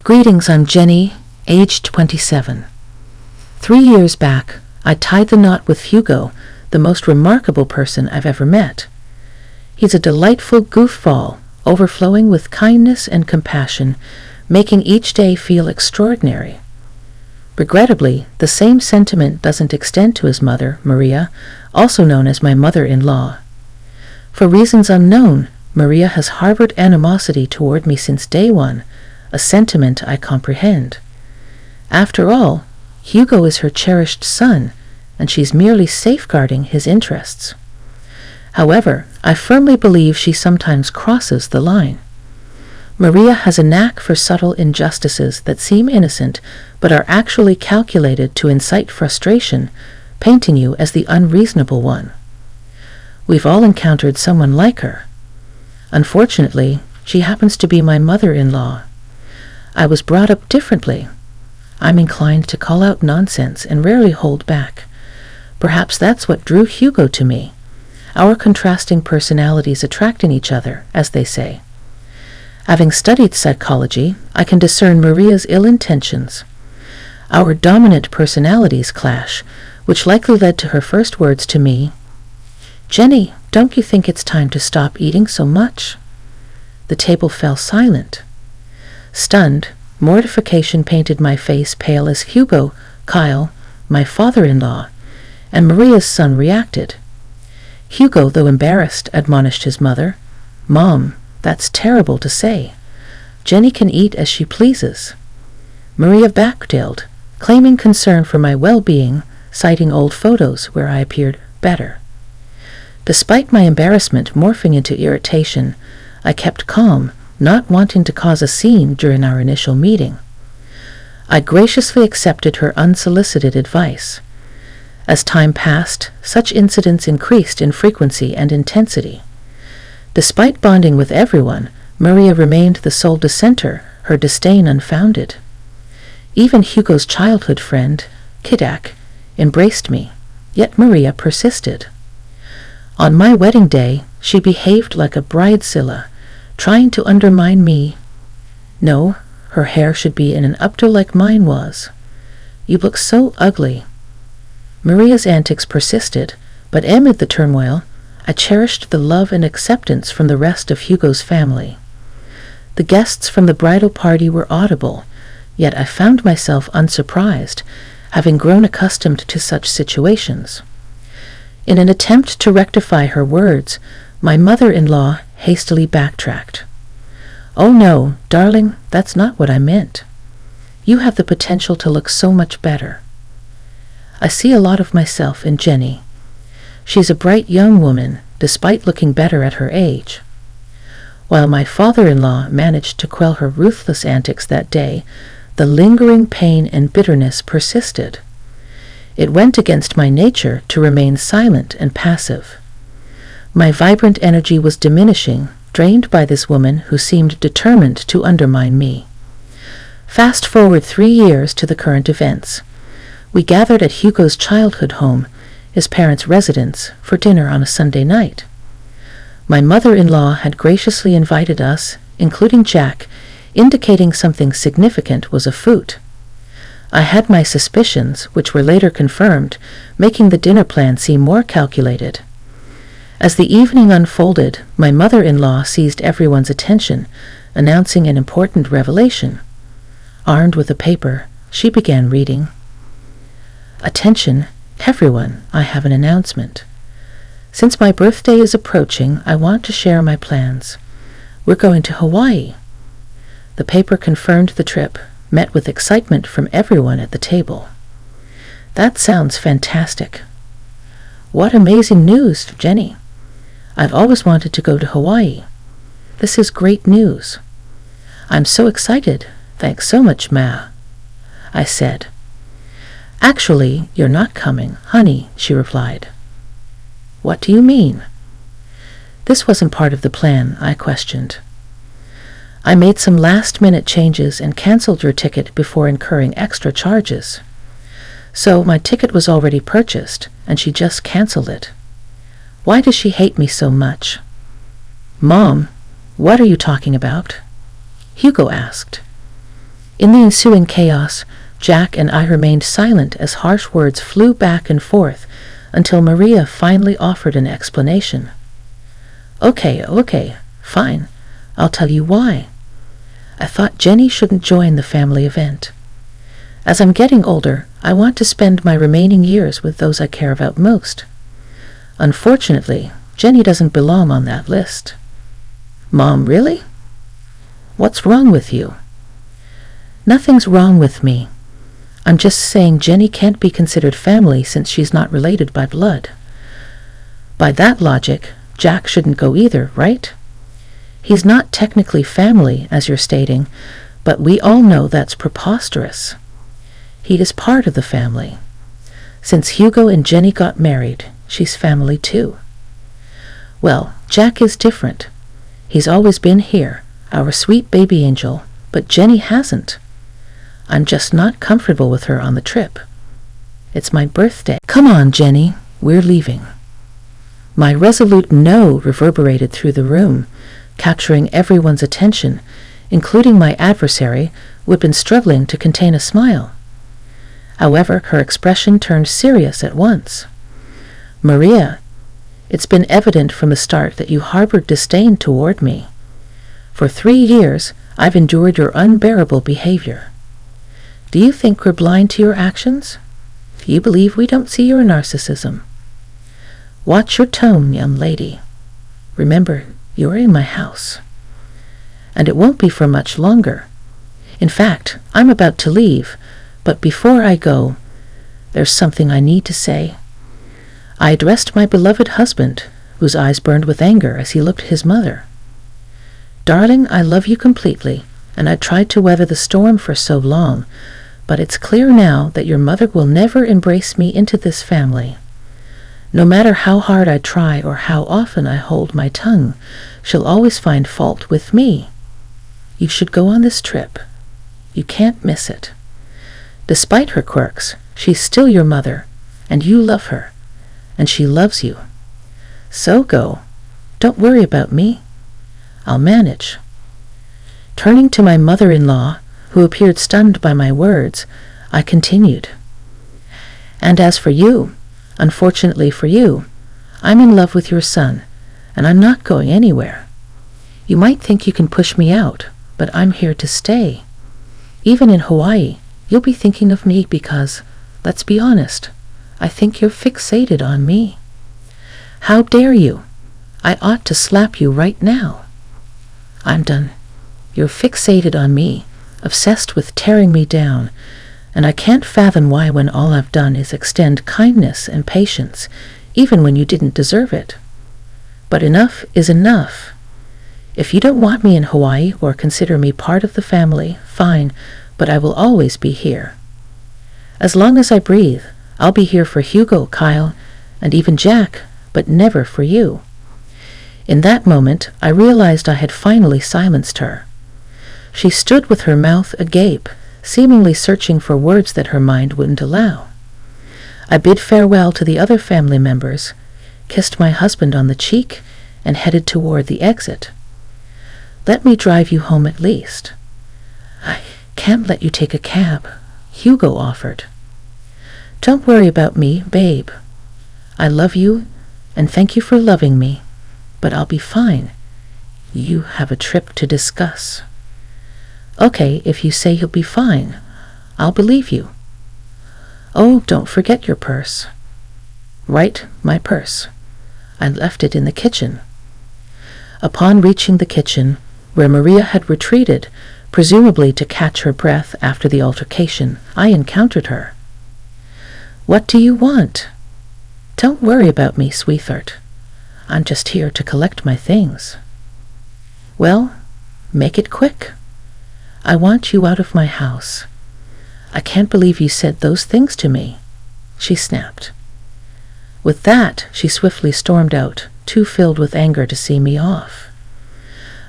Greetings, I'm Jenny, aged 27. 3 years back, I tied the knot with Hugo, the most remarkable person I've ever met. He's a delightful goofball, overflowing with kindness and compassion, making each day feel extraordinary. Regrettably, the same sentiment doesn't extend to his mother, Maria, also known as my mother-in-law. For reasons unknown, Maria has harbored animosity toward me since day one, a sentiment I comprehend. After all, Hugo is her cherished son, and she's merely safeguarding his interests. However, I firmly believe she sometimes crosses the line. Maria has a knack for subtle injustices that seem innocent but are actually calculated to incite frustration, painting you as the unreasonable one. We've all encountered someone like her. Unfortunately, she happens to be my mother-in-law. I was brought up differently. I'm inclined to call out nonsense and rarely hold back. Perhaps that's what drew Hugo to me. Our contrasting personalities attracting each other, as they say. Having studied psychology, I can discern Maria's ill intentions. Our dominant personalities clash, which likely led to her first words to me, "Jenny, don't you think it's time to stop eating so much?" The table fell silent. Stunned, mortification painted my face pale as Hugo, Kyle, my father-in-law, and Maria's son reacted. Hugo, though embarrassed, admonished his mother, "Mom, that's terrible to say. Jenny can eat as she pleases." Maria backtailed, claiming concern for my well-being, citing old photos where I appeared better. Despite my embarrassment morphing into irritation, I kept calm, not wanting to cause a scene during our initial meeting. I graciously accepted her unsolicited advice. As time passed, such incidents increased in frequency and intensity. Despite bonding with everyone, Maria remained the sole dissenter, her disdain unfounded. Even Hugo's childhood friend, Kidak, embraced me, yet Maria persisted. On my wedding day, she behaved like a bridezilla, trying to undermine me. No, her hair should be in an updo like mine was. "You look so ugly." Maria's antics persisted, but amid the turmoil, I cherished the love and acceptance from the rest of Hugo's family. The guests from the bridal party were audible, yet I found myself unsurprised, having grown accustomed to such situations. In an attempt to rectify her words, my mother-in-law hastily backtracked. "Oh no, darling, that's not what I meant. You have the potential to look so much better." I see a lot of myself in Jenny. She's a bright young woman, despite looking better at her age. While my father-in-law managed to quell her ruthless antics that day, the lingering pain and bitterness persisted. It went against my nature to remain silent and passive. My vibrant energy was diminishing, drained by this woman who seemed determined to undermine me. Fast forward 3 years to the current events. We gathered at Hugo's childhood home, his parents' residence, for dinner on a Sunday night. My mother-in-law had graciously invited us, including Jack, indicating something significant was afoot. I had my suspicions, which were later confirmed, making the dinner plan seem more calculated. As the evening unfolded, my mother-in-law seized everyone's attention, announcing an important revelation. Armed with a paper, she began reading. "Attention, everyone, I have an announcement. Since my birthday is approaching, I want to share my plans. We're going to Hawaii." The paper confirmed the trip, met with excitement from everyone at the table. "That sounds fantastic." "What amazing news, Jenny. I've always wanted to go to Hawaii. This is great news." "I'm so excited. Thanks so much, Ma," I said. "Actually, you're not coming, honey," she replied. "What do you mean?" "This wasn't part of the plan," I questioned. "I made some last-minute changes and canceled your ticket before incurring extra charges. So my ticket was already purchased, and she just canceled it. Why does she hate me so much?" "Mom, what are you talking about?" Hugo asked. In the ensuing chaos, Jack and I remained silent as harsh words flew back and forth until Maria finally offered an explanation. Okay, fine. I'll tell you why. I thought Jenny shouldn't join the family event. As I'm getting older, I want to spend my remaining years with those I care about most. Unfortunately, Jenny doesn't belong on that list. Mom, really? What's wrong with you? Nothing's wrong with me. I'm just saying Jenny can't be considered family since she's not related by blood. By that logic, Jack shouldn't go either, right? He's not technically family, as you're stating, but we all know that's preposterous. He is part of the family. Since Hugo and Jenny got married, she's family too. Well, Jack is different. He's always been here, our sweet baby angel, but Jenny hasn't. I'm just not comfortable with her on the trip. It's my birthday. Come on, Jenny, we're leaving. My resolute no reverberated through the room, capturing everyone's attention, including my adversary, who had been struggling to contain a smile. However, her expression turned serious at once. Maria, it's been evident from the start that you harbored disdain toward me. For 3 years, I've endured your unbearable behavior. Do you think we're blind to your actions? Do you believe we don't see your narcissism? Watch your tone, young lady. Remember, you're in my house. And it won't be for much longer. In fact, I'm about to leave, but before I go, there's something I need to say. I addressed my beloved husband, whose eyes burned with anger as he looked at his mother. Darling, I love you completely, and I tried to weather the storm for so long, but it's clear now that your mother will never embrace me into this family. No matter how hard I try or how often I hold my tongue, she'll always find fault with me. You should go on this trip. You can't miss it. Despite her quirks, she's still your mother, and you love her, and she loves you. So go. Don't worry about me. I'll manage. Turning to my mother-in-law, who appeared stunned by my words, I continued. And as for you, unfortunately for you, I'm in love with your son, and I'm not going anywhere. You might think you can push me out, but I'm here to stay. Even in Hawaii, you'll be thinking of me because, let's be honest, I think you're fixated on me. How dare you? I ought to slap you right now. I'm done. You're fixated on me, obsessed with tearing me down, and I can't fathom why when all I've done is extend kindness and patience, even when you didn't deserve it. But enough is enough. If you don't want me in Hawaii or consider me part of the family, fine, but I will always be here. As long as I breathe, I'll be here for Hugo, Kyle, and even Jack, but never for you. In that moment, I realized I had finally silenced her. She stood with her mouth agape, seemingly searching for words that her mind wouldn't allow. I bid farewell to the other family members, kissed my husband on the cheek, and headed toward the exit. Let me drive you home at least. I can't let you take a cab, Hugo offered. Don't worry about me, babe. I love you, and thank you for loving me, but I'll be fine. You have a trip to discuss. Okay, if you say you'll be fine, I'll believe you. Oh, don't forget your purse. Right, my purse. I left it in the kitchen. Upon reaching the kitchen, where Maria had retreated, presumably to catch her breath after the altercation, I encountered her. What do you want? Don't worry about me, sweetheart. I'm just here to collect my things. Well, make it quick. I want you out of my house. I can't believe you said those things to me, she snapped. With that, she swiftly stormed out, too filled with anger to see me off.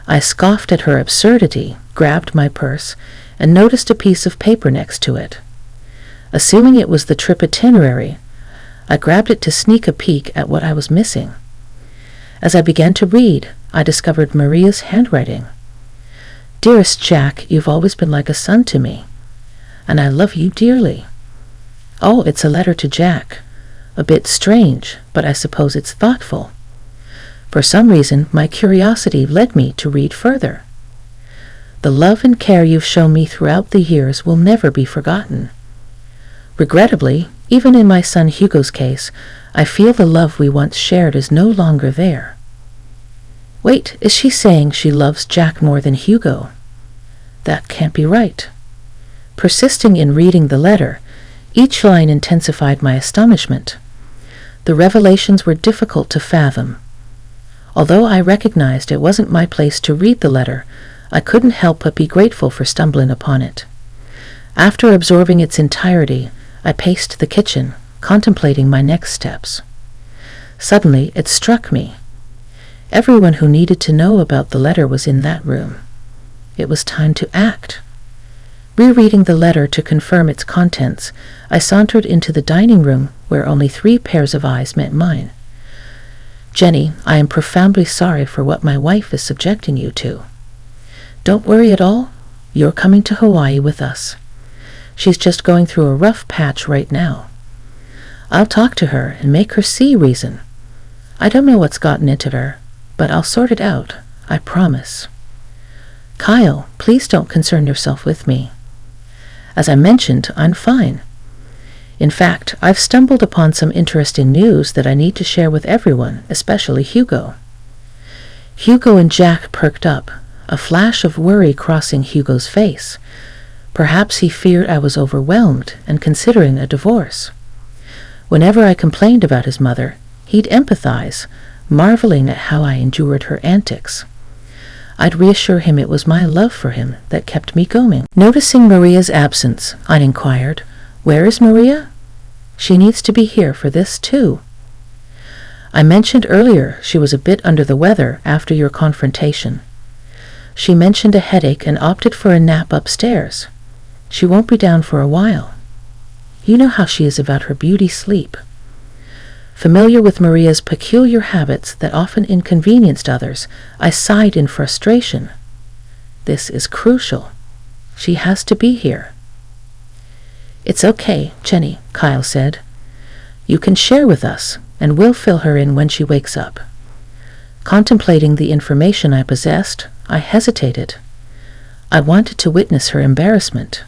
I scoffed at her absurdity, grabbed my purse, and noticed a piece of paper next to it. Assuming it was the trip itinerary, I grabbed it to sneak a peek at what I was missing. As I began to read, I discovered Maria's handwriting. Dearest Jack, you've always been like a son to me, and I love you dearly. Oh, it's a letter to Jack. A bit strange, but I suppose it's thoughtful. For some reason, my curiosity led me to read further. The love and care you've shown me throughout the years will never be forgotten. Regrettably, even in my son Hugo's case, I feel the love we once shared is no longer there. Wait, is she saying she loves Jack more than Hugo? That can't be right. Persisting in reading the letter, each line intensified my astonishment. The revelations were difficult to fathom. Although I recognized it wasn't my place to read the letter, I couldn't help but be grateful for stumbling upon it. After absorbing its entirety, I paced the kitchen, contemplating my next steps. Suddenly, it struck me. Everyone who needed to know about the letter was in that room. It was time to act. Rereading the letter to confirm its contents, I sauntered into the dining room where only 3 pairs of eyes met mine. Jenny, I am profoundly sorry for what my wife is subjecting you to. Don't worry at all. You're coming to Hawaii with us. She's just going through a rough patch right now. I'll talk to her and make her see reason. I don't know what's gotten into her, but I'll sort it out, I promise. Kyle, please don't concern yourself with me. As I mentioned, I'm fine. In fact, I've stumbled upon some interesting news that I need to share with everyone, especially Hugo. Hugo and Jack perked up, a flash of worry crossing Hugo's face. Perhaps he feared I was overwhelmed and considering a divorce. Whenever I complained about his mother, he'd empathize, marveling at how I endured her antics. I'd reassure him it was my love for him that kept me going. Noticing Maria's absence, I inquired, "Where is Maria? She needs to be here for this too." I mentioned earlier she was a bit under the weather after your confrontation. She mentioned a headache and opted for a nap upstairs. She won't be down for a while. You know how she is about her beauty sleep. Familiar with Maria's peculiar habits that often inconvenienced others, I sighed in frustration. This is crucial. She has to be here. It's okay, Jenny, Kyle said. You can share with us, and we'll fill her in when she wakes up. Contemplating the information I possessed, I hesitated. I wanted to witness her embarrassment.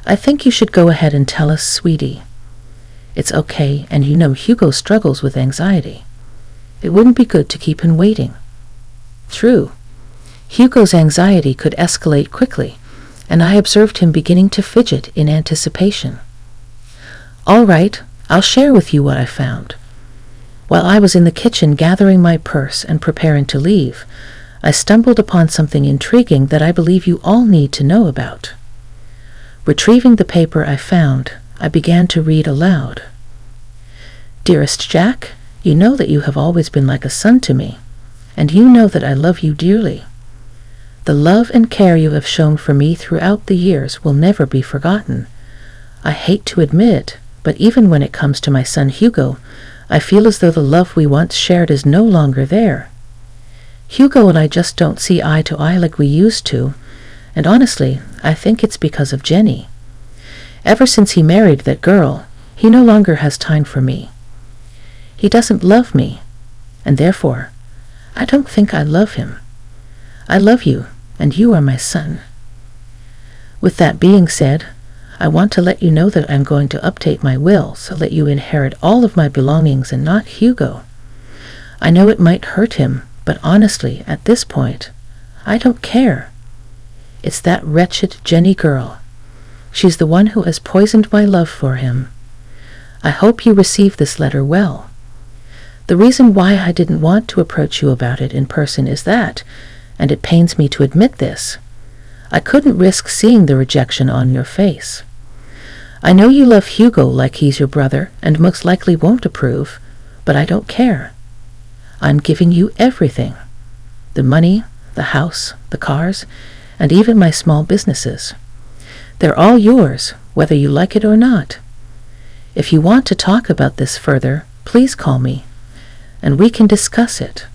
I think you should go ahead and tell us, sweetie. It's okay, and you know Hugo struggles with anxiety. It wouldn't be good to keep him waiting. True. Hugo's anxiety could escalate quickly, and I observed him beginning to fidget in anticipation. All right, I'll share with you what I found. While I was in the kitchen gathering my purse and preparing to leave, I stumbled upon something intriguing that I believe you all need to know about. Retrieving the paper I found, I began to read aloud. Dearest Jack, you know that you have always been like a son to me, and you know that I love you dearly. The love and care you have shown for me throughout the years will never be forgotten. I hate to admit it, but even when it comes to my son Hugo, I feel as though the love we once shared is no longer there. Hugo and I just don't see eye to eye like we used to, and honestly, I think it's because of Jenny. Ever since he married that girl, he no longer has time for me. He doesn't love me, and therefore, I don't think I love him. I love you, and you are my son. With that being said, I want to let you know that I'm going to update my will so that you inherit all of my belongings and not Hugo. I know it might hurt him, but honestly, at this point, I don't care. It's that wretched Jenny girl. She's the one who has poisoned my love for him. I hope you receive this letter well. The reason why I didn't want to approach you about it in person is that, and it pains me to admit this, I couldn't risk seeing the rejection on your face. I know you love Hugo like he's your brother and most likely won't approve, but I don't care. I'm giving you everything. The money, the house, the cars, and even my small businesses. They're all yours, whether you like it or not. If you want to talk about this further, please call me, and we can discuss it.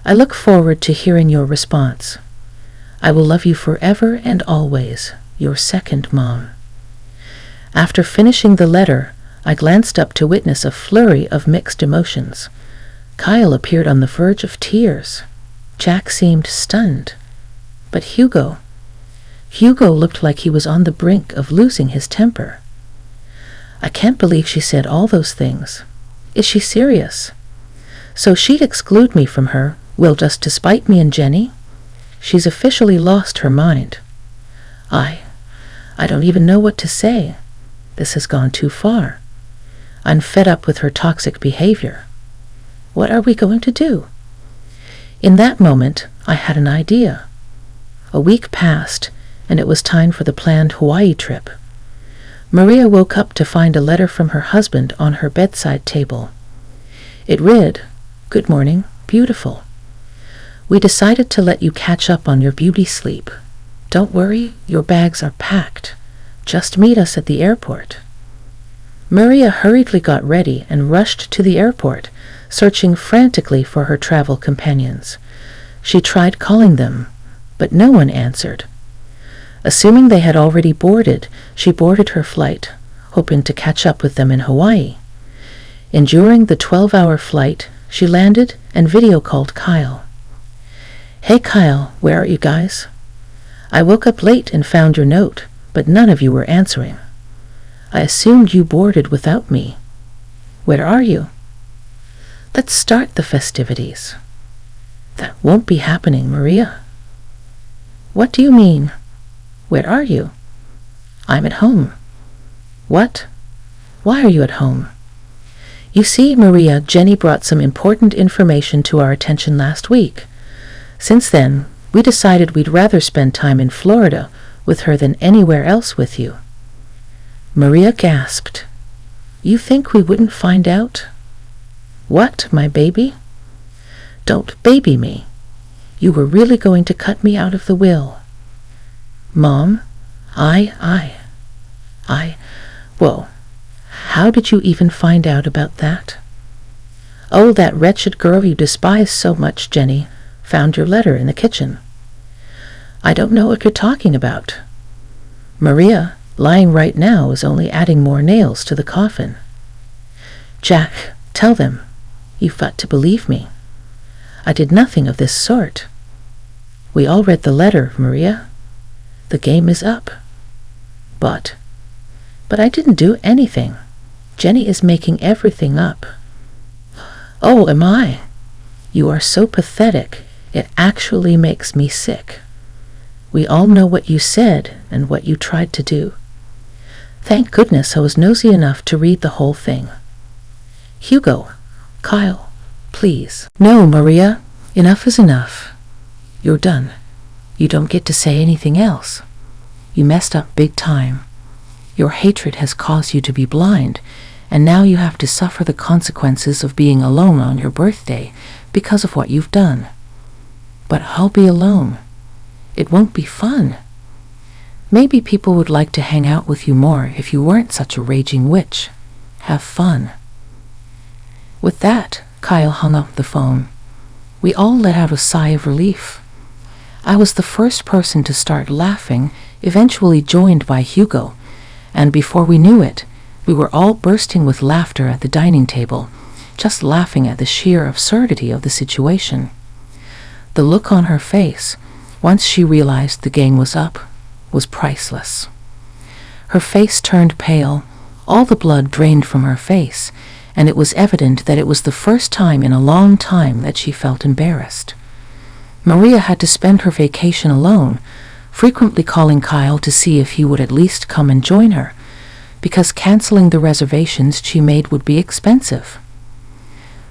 I look forward to hearing your response. I will love you forever and always, your second mom. After finishing the letter, I glanced up to witness a flurry of mixed emotions. Kyle appeared on the verge of tears. Jack seemed stunned. But Hugo looked like he was on the brink of losing his temper. I can't believe she said all those things. Is she serious? So she'd exclude me from her will just to spite me and Jenny? She's officially lost her mind. I don't even know what to say. This has gone too far. I'm fed up with her toxic behavior. What are we going to do? In that moment, I had an idea. A week passed, and it was time for the planned Hawaii trip. Maria woke up to find a letter from her husband on her bedside table. It read, "Good morning, beautiful. We decided to let you catch up on your beauty sleep. Don't worry, your bags are packed. Just meet us at the airport." Maria hurriedly got ready and rushed to the airport, searching frantically for her travel companions. She tried calling them, but no one answered. Assuming they had already boarded, she boarded her flight, hoping to catch up with them in Hawaii. Enduring the 12-hour flight, she landed and video called Kyle. "Hey Kyle, where are you guys? I woke up late and found your note, but none of you were answering. I assumed you boarded without me. Where are you? Let's start the festivities." "That won't be happening, Maria." "What do you mean? Where are you?" "I'm at home." "What? Why are you at home?" "You see, Maria, Jenny brought some important information to our attention last week. Since then, we decided we'd rather spend time in Florida with her than anywhere else with you." Maria gasped. "You think we wouldn't find out?" "What, my baby?" "Don't baby me. You were really going to cut me out of the will." "Mom, Whoa. How did you even find out about that?" "Oh, that wretched girl you despise so much, Jenny, found your letter in the kitchen." "I don't know what you're talking about." "Maria, lying right now is only adding more nails to the coffin." "Jack, tell them. You've got to believe me. I did nothing of this sort." "We all read the letter, Maria. The game is up." But I didn't do anything. Jenny is making everything up." "Oh, am I? You are so pathetic, it actually makes me sick. We all know what you said and what you tried to do. Thank goodness I was nosy enough to read the whole thing." "Hugo, Kyle, please." "No, Maria, enough is enough. You're done. You don't get to say anything else. You messed up big time. Your hatred has caused you to be blind, and now you have to suffer the consequences of being alone on your birthday because of what you've done. But I'll be alone. It won't be fun. Maybe people would like to hang out with you more if you weren't such a raging witch. Have fun." With that, Kyle hung up the phone. We all let out a sigh of relief. I was the first person to start laughing, eventually joined by Hugo, and before we knew it, we were all bursting with laughter at the dining table, just laughing at the sheer absurdity of the situation. The look on her face, once she realized the game was up, was priceless. Her face turned pale, all the blood drained from her face, and it was evident that it was the first time in a long time that she felt embarrassed. Maria had to spend her vacation alone, frequently calling Kyle to see if he would at least come and join her, because canceling the reservations she made would be expensive.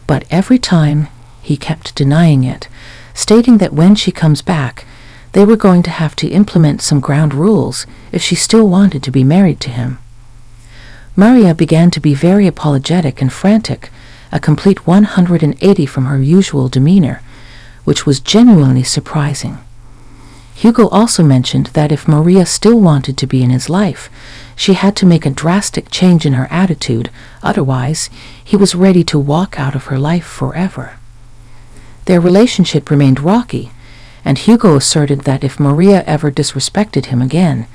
But every time, he kept denying it, stating that when she comes back, they were going to have to implement some ground rules if she still wanted to be married to him. Maria began to be very apologetic and frantic, a complete 180 from her usual demeanor, which was genuinely surprising. Hugo also mentioned that if Maria still wanted to be in his life, she had to make a drastic change in her attitude, otherwise he was ready to walk out of her life forever. Their relationship remained rocky, and Hugo asserted that if Maria ever disrespected him again,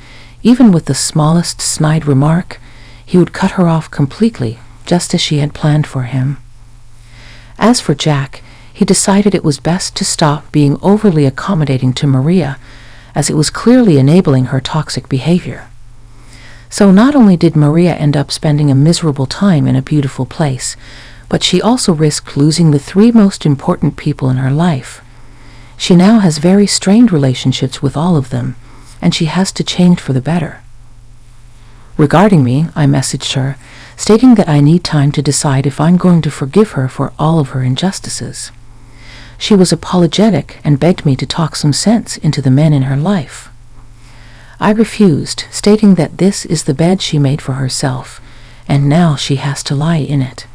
even with the smallest snide remark, he would cut her off completely, just as she had planned for him. As for Jack, he decided it was best to stop being overly accommodating to Maria, as it was clearly enabling her toxic behavior. So not only did Maria end up spending a miserable time in a beautiful place, but she also risked losing the 3 most important people in her life. She now has very strained relationships with all of them, and she has to change for the better. Regarding me, I messaged her, stating that I need time to decide if I'm going to forgive her for all of her injustices. She was apologetic and begged me to talk some sense into the men in her life. I refused, stating that this is the bed she made for herself, and now she has to lie in it.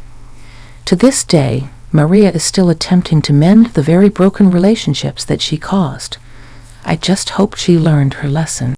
To this day, Maria is still attempting to mend the very broken relationships that she caused. I just hope she learned her lesson.